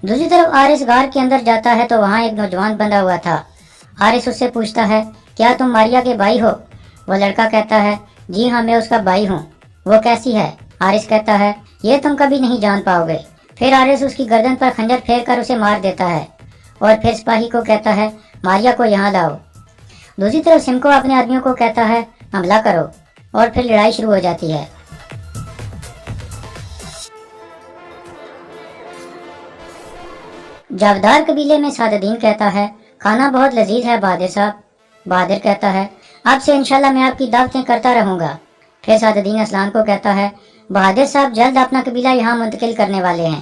دوسری طرف حارث غار کے اندر جاتا ہے تو وہاں ایک نوجوان بندھا ہوا تھا۔ حارث اس سے پوچھتا ہے کیا تم ماریا کے بھائی ہو؟ وہ لڑکا کہتا ہے جی ہاں میں اس کا بھائی ہوں۔ وہ کیسی ہے؟ حارث کہتا ہے یہ تم کبھی نہیں جان پاؤ گے۔ پھر حارث اس کی گردن پر خنجر پھیر کر اسے مار دیتا ہے اور پھر سپاہی کو کہتا ہے ماریا کو یہاں لاؤ۔ دوسری طرف سمکو اپنے آدمیوں کو کہتا ہے حملہ کرو اور پھر لڑائی شروع ہو جاتی ہے۔ جاودار قبیلے میں سعدالدین کہتا ہے کھانا بہت لذیذ ہے بہادر صاحب۔ بہادر کہتا ہے اب سے انشاءاللہ میں آپ کی دعوتیں کرتا رہوں گا۔ پھر سعدالدین اسلان کو کہتا ہے بہادر صاحب جلد اپنا قبیلہ یہاں منتقل کرنے والے ہیں،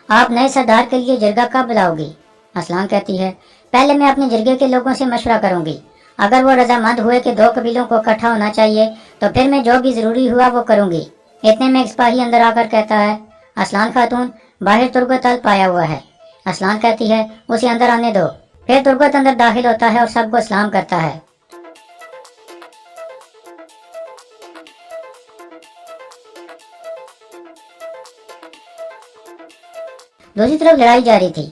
آپ نئے سردار کے لیے جرگہ کب بلاؤ گی؟ اسلان کہتی ہے پہلے میں اپنے جرگے کے لوگوں سے مشورہ کروں گی، اگر وہ رضامند ہوئے کہ 2 قبیلوں کو اکٹھا ہونا چاہیے تو پھر میں جو بھی ضروری ہوا وہ کروں گی۔ اتنے میں ایک سپاہی اندر آ کر کہتا ہے اسلان خاتون باہر تربت ال پایا ہوا ہے۔ اسلان کہتی ہے اسے اندر آنے دو۔ پھر تربت اندر داخل ہوتا ہے اور سب کو سلام کرتا ہے۔ دوسری طرف لڑائی جاری تھی۔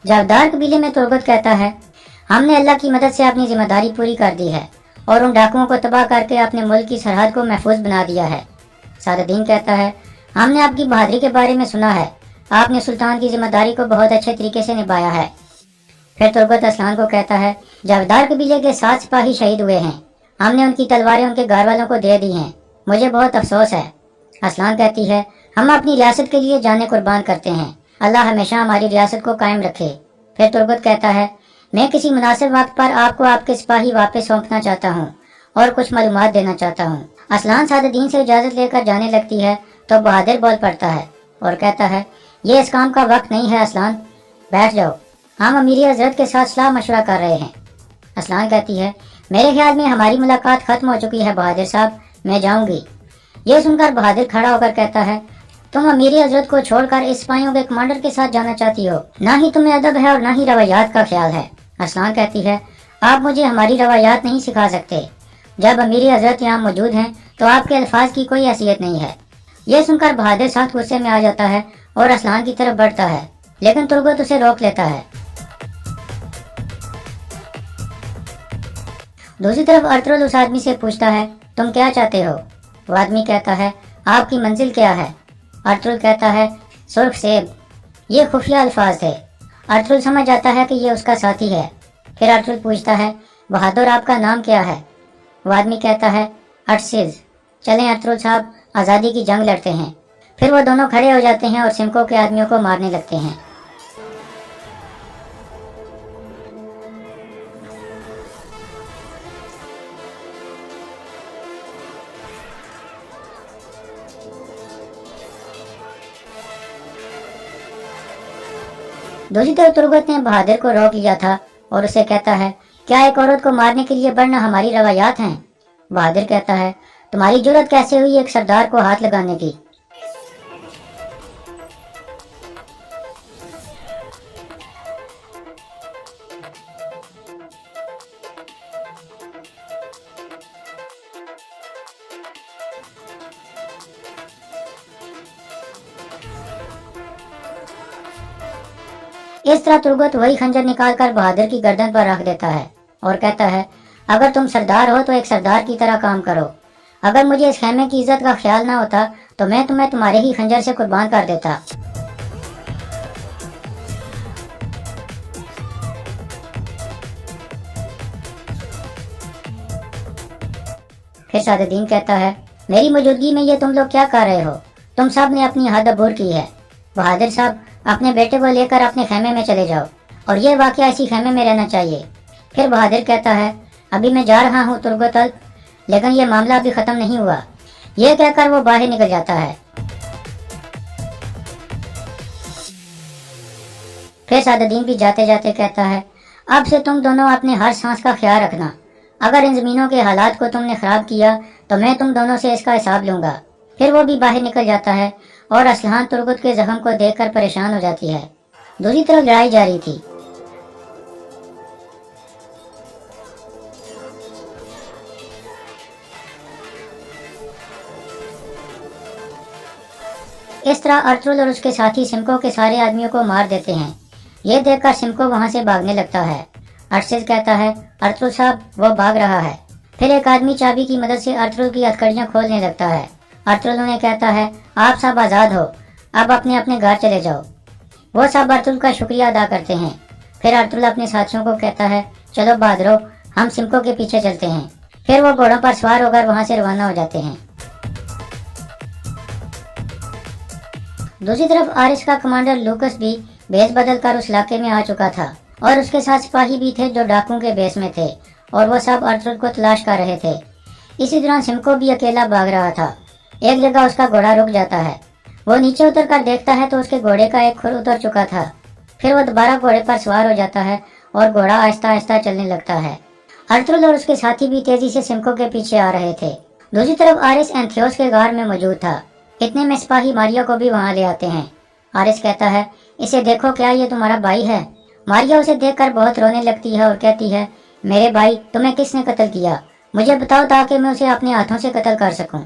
جاودار قبیلے میں تربت کہتا ہے ہم نے اللہ کی مدد سے اپنی ذمہ داری پوری کر دی ہے اور ان ڈاکوؤں کو تباہ کر کے اپنے ملک کی سرحد کو محفوظ بنا دیا ہے۔ سعدالدین کہتا ہے ہم نے آپ کی بہادری کے بارے میں سنا ہے، آپ نے سلطان کی ذمہ داری کو بہت اچھے طریقے سے نبھایا ہے۔ پھر تربت اسلان کو کہتا ہے جاودار قبیلے کے 7 سپاہی شہید ہوئے ہیں، ہم نے ان کی تلواریں ان کے گھر والوں کو دے دی ہیں، مجھے بہت افسوس ہے۔ اسلان کہتی ہے ہم اپنی ریاست کے لیے جانیں قربان کرتے ہیں، اللہ ہمیشہ ہماری ریاست کو قائم رکھے۔ پھر تربت کہتا ہے میں کسی مناسب وقت پر آپ کو آپ کے سپاہی واپس سونپنا چاہتا ہوں اور کچھ معلومات دینا چاہتا ہوں۔ اسلان سعدالدین سے اجازت لے کر جانے لگتی ہے تو بہادر بول پڑتا ہے اور کہتا ہے یہ اس کام کا وقت نہیں ہے اسلان، بیٹھ جاؤ، ہم امیری حضرت کے ساتھ صلاح مشورہ کر رہے ہیں۔ اسلان کہتی ہے میرے خیال میں ہماری ملاقات ختم ہو چکی ہے بہادر صاحب، میں جاؤں گی۔ یہ سن کر بہادر کھڑا ہو کر کہتا ہے تم امیری حضرت کو چھوڑ کر اس سپاہیوں کے کمانڈر کے ساتھ جانا چاہتی ہو، نہ ہی تمہیں ادب ہے اور نہ ہی روایات کا خیال ہے۔ اسلان کہتی ہے آپ مجھے ہماری روایات نہیں سکھا سکتے، جب امیری حضرت یہاں موجود ہیں تو آپ کے الفاظ کی کوئی حیثیت نہیں ہے۔ یہ سن کر بہادر سخت غصے میں آ جاتا ہے اور اسلان کی طرف بڑھتا ہے، لیکن تربت اسے روک لیتا ہے۔ دوسری طرف ارطغرل اس آدمی سے پوچھتا ہے تم کیا چاہتے ہو؟ وہ آدمی کہتا ہے آپ کی منزل کیا ہے؟ ارطغرل کہتا ہے سرخ سیب۔ یہ خفیہ الفاظ تھے، ارطغرل سمجھ جاتا ہے کہ یہ اس کا ساتھی ہے۔ پھر ارطغرل پوچھتا ہے بہادر آپ کا نام کیا ہے؟ وہ آدمی کہتا ہے ارسز۔ چلیں ارطغرل صاحب آزادی کی جنگ لڑتے ہیں۔ پھر وہ دونوں کھڑے ہو جاتے ہیں اور سمکو کے آدمیوں کو مارنے لگتے ہیں۔ دوسری طرف تربت نے بہادر کو روک لیا تھا اور اسے کہتا ہے کیا ایک عورت کو مارنے کے لیے بڑھنا ہماری روایات ہیں؟ بہادر کہتا ہے تمہاری جرت کیسے ہوئی ایک سردار کو ہاتھ لگانے کی؟ اس طرح تربت وہی خنجر نکال کر بہادر کی گردن پر رکھ دیتا ہے اور کہتا ہے اگر تم سردار ہو تو ایک سردار کی طرح کام کرو، اگر مجھے اس خیمے کی عزت کا خیال نہ ہوتا تو میں تمہیں تمہارے ہی خنجر سے قربان کر دیتا۔ پھر سعدالدین کہتا ہے میری موجودگی میں یہ تم لوگ کیا کر رہے ہو؟ تم سب نے اپنی حد عبور کی ہے۔ بہادر صاحب اپنے بیٹے کو لے کر اپنے خیمے میں چلے جاؤ اور یہ واقعہ اسی خیمے میں رہنا چاہیے۔ پھر بہادر کہتا ہے ابھی میں جا رہا ہوں تربت لیکن یہ معاملہ ابھی ختم نہیں ہوا، ये कहकर वो बाहर निकल जाता है। फिर सादुद्दीन भी जाते जाते कहता है, अब से तुम दोनों अपने हर सांस का ख्याल रखना। अगर इन जमीनों के हालात को तुमने खराब किया तो मैं तुम दोनों से इसका हिसाब लूंगा। फिर वो भी बाहर निकल जाता है और असलहान तुर्गुत के जख्म को देखकर परेशान हो जाती है। दूसरी तरफ लड़ाई जारी थी। इस तरह अर्तुल और उसके साथी सिमको के सारे आदमियों को मार देते हैं। ये देखकर सिमको वहां से भागने लगता है। अर्शिद कहता है, अर्तुल साहब वो भाग रहा है। फिर एक आदमी चाबी की मदद से अर्तुल की हथकड़ियां खोलने लगता है। अर्तुल उन्हें कहता है, आप सब आज़ाद हो, अब अपने अपने घर चले जाओ। वो सब अर्तुल का शुक्रिया अदा करते हैं। फिर अर्तुल अपने साथियों को कहता है, चलो बहादुरो, हम सिमको के पीछे चलते हैं। फिर वो घोड़ों पर सवार होकर वहां से रवाना हो जाते हैं। दूसरी तरफ आरिस का कमांडर लूकस भी बेस बदल कर उस इलाके में आ चुका था और उसके साथ सिपाही भी थे जो डाकुओं के बेस में थे और वो सब अर्तुल को तलाश कर रहे थे। इसी दौरान सिमको भी अकेला भाग रहा था। एक जगह उसका घोड़ा रुक जाता है। वो नीचे उतर कर देखता है तो उसके घोड़े का एक खुर उतर चुका था। फिर वो दोबारा घोड़े पर सवार हो जाता है और घोड़ा आहिस्ता आहिस्ता चलने लगता है। अर्तुल और उसके साथी भी तेजी से सिमको के पीछे आ रहे थे। दूसरी तरफ आरिस एंथियोस के गार में मौजूद था। इतने में सिपाही मारिया को भी वहां ले आते हैं। आरिस कहता है, इसे देखो, क्या ये तुम्हारा भाई है? मारिया उसे देखकर बहुत रोने लगती है और कहती है, मेरे भाई तुम्हें किसने कत्ल किया? मुझे बताओ ताकि मैं उसे अपने हाथों से कत्ल कर सकूं।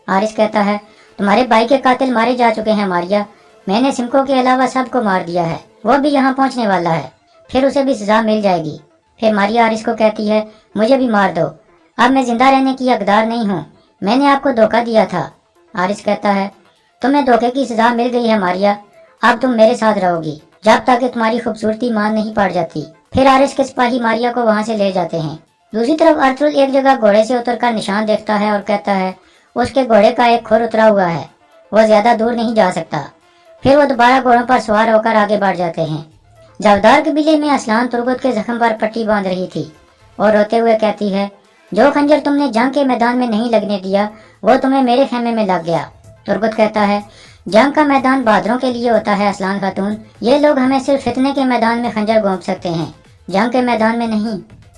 आरिस कहता है, तुम्हारे भाई के कातिल मारे जा चुके हैं मारिया। मैंने सिमको के अलावा सबको मार दिया है। वो भी यहाँ पहुँचने वाला है, फिर उसे भी सजा मिल जाएगी। फिर मारिया आरिस को कहती है, मुझे भी मार दो, अब मैं जिंदा रहने की हकदार नहीं हूँ। मैंने आपको धोखा दिया था। आरिस कहता है, तुम्हें धोखे की सजा मिल गई है मारिया, अब तुम मेरे साथ रहोगी जब तक कि तुम्हारी खूबसूरती मान नहीं पड़ जाती। फिर आरिस के सिपाही मारिया को वहां से ले जाते हैं। दूसरी तरफ अर्तुल एक जगह घोड़े से उतरकर निशान देखता है और कहता है, उसके घोड़े का एक खुर उतरा हुआ है, वो ज्यादा दूर नहीं जा सकता। फिर वो दोबारा घोड़ों पर सवार होकर आगे बढ़ जाते हैं। जावदार कबीले में असलान तुर्गुत के जख्म पर पट्टी बांध रही थी और रोते हुए कहती है, जो खंजर तुमने जंग के मैदान में नहीं लगने दिया वो तुम्हें मेरे खेमे में लग गया। तुर्गुत कहता है, जंग का मैदान बहादुरों के लिए होता है असलान खातून, ये लोग हमें सिर्फ फितने के मैदान में खंजर घोंप सकते हैं, जंग के मैदान में नहीं।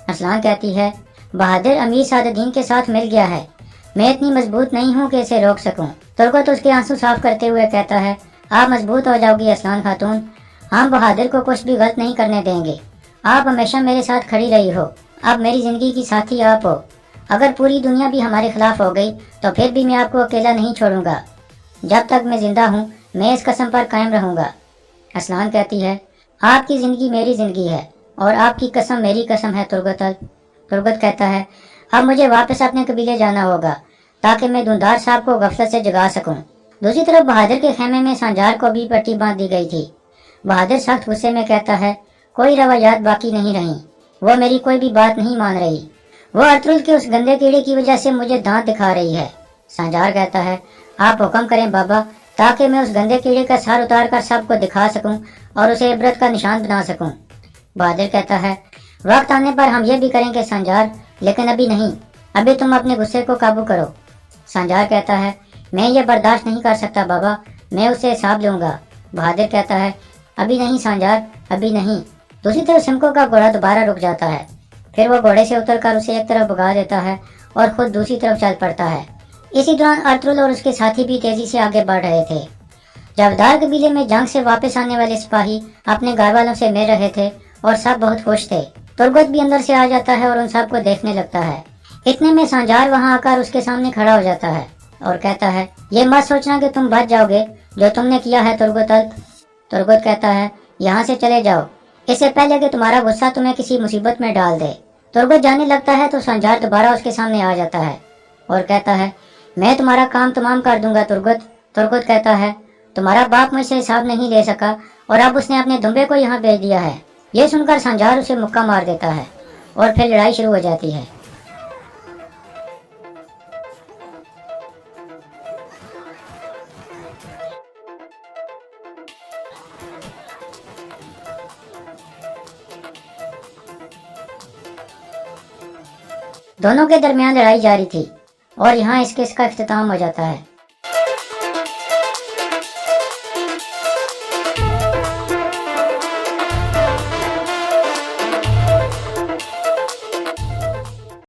असलान कहती है, बहादुर अमीर सादुद्दीन के साथ मिल गया है, मैं इतनी मजबूत नहीं हूँ कि इसे रोक सकूं। तुर्गुत उसके आंसू साफ करते हुए कहता है, आप मजबूत हो जाओगी असलान खातून, हम बहादुर को कुछ भी गलत नहीं करने देंगे। आप हमेशा मेरे साथ खड़ी रही हो, अब मेरी जिंदगी की साथी आप हो। अगर पूरी दुनिया भी हमारे खिलाफ हो गई तो फिर भी मैं आपको अकेला नहीं छोड़ूंगा। जब तक मैं जिंदा हूँ मैं इस कसम पर कायम रहूंगा। असलान कहती है, आपकी जिंदगी मेरी जिंदगी है और आपकी कसम मेरी कसम है तुर्गुत। तुर्गुत कहता है, अब मुझे वापस अपने कबीले जाना होगा ताकि मैं धुंधार साहब को गफलत से जगा सकूं। दूसरी तरफ बहादुर के खेमे में सांजार को भी पट्टी बांध दी गई थी। बहादुर सख्त गुस्से में कहता है, कोई रवायात बाकी नहीं रही, वो मेरी कोई भी बात नहीं मान रही, वो अर्तुल के उस गंदे कीड़े की वजह से मुझे दांत दिखा रही है। सांजार कहता है, आप हुक्म करें बाबा, ताकि मैं उस गंदे कीड़े का सर उतार कर सबको दिखा सकूं और उसे इबरत का निशान बना सकूं। बहादुर कहता है, वक्त आने पर हम ये भी करेंगे सांजार, लेकिन अभी नहीं, अभी तुम अपने गुस्से को काबू करो। सांजार कहता है, मैं ये बर्दाश्त नहीं कर सकता बाबा, मैं उससे हिसाब लूंगा। बहादुर कहता है, अभी नहीं सांजार, अभी नहीं। दूसरी तरफ सिमको का घोड़ा दोबारा रुक जाता है। फिर वो घोड़े से उतरकर उसे एक तरफ भगा देता है और खुद दूसरी तरफ चल पड़ता है। इसी दौरान अर्तुल और उसके साथी भी तेजी से आगे बढ़ रहे थे। जावदार कबीले में जंग से वापस आने वाले सिपाही अपने घर वालों से मिल रहे थे और सब बहुत खुश थे। तुर्गुत भी अंदर से आ जाता है और उन सबको देखने लगता है। इतने में सांजार वहां आकर उसके सामने खड़ा हो जाता है और कहता है, ये मत सोचना कि तुम बच जाओगे जो तुमने किया है तुर्गुत। तुर्गुत कहता है, यहाँ से चले जाओ, इससे पहले कि तुम्हारा गुस्सा तुम्हें किसी मुसीबत में डाल दे। तुर्गुत जाने लगता है तो सांजार दोबारा उसके सामने आ जाता है और कहता है, मैं तुम्हारा काम तमाम कर दूंगा तुर्गुत। तुर्गुत कहता है, तुम्हारा बाप मुझसे हिसाब नहीं ले सका और अब उसने अपने दुम्बे को यहाँ भेज दिया है। ये सुनकर सांजार उसे मुक्का मार देता है और फिर लड़ाई शुरू हो जाती है। दोनों के दरमियान लड़ाई जारी थी। اور یہاں اس کیس کا اختتام ہو جاتا ہے۔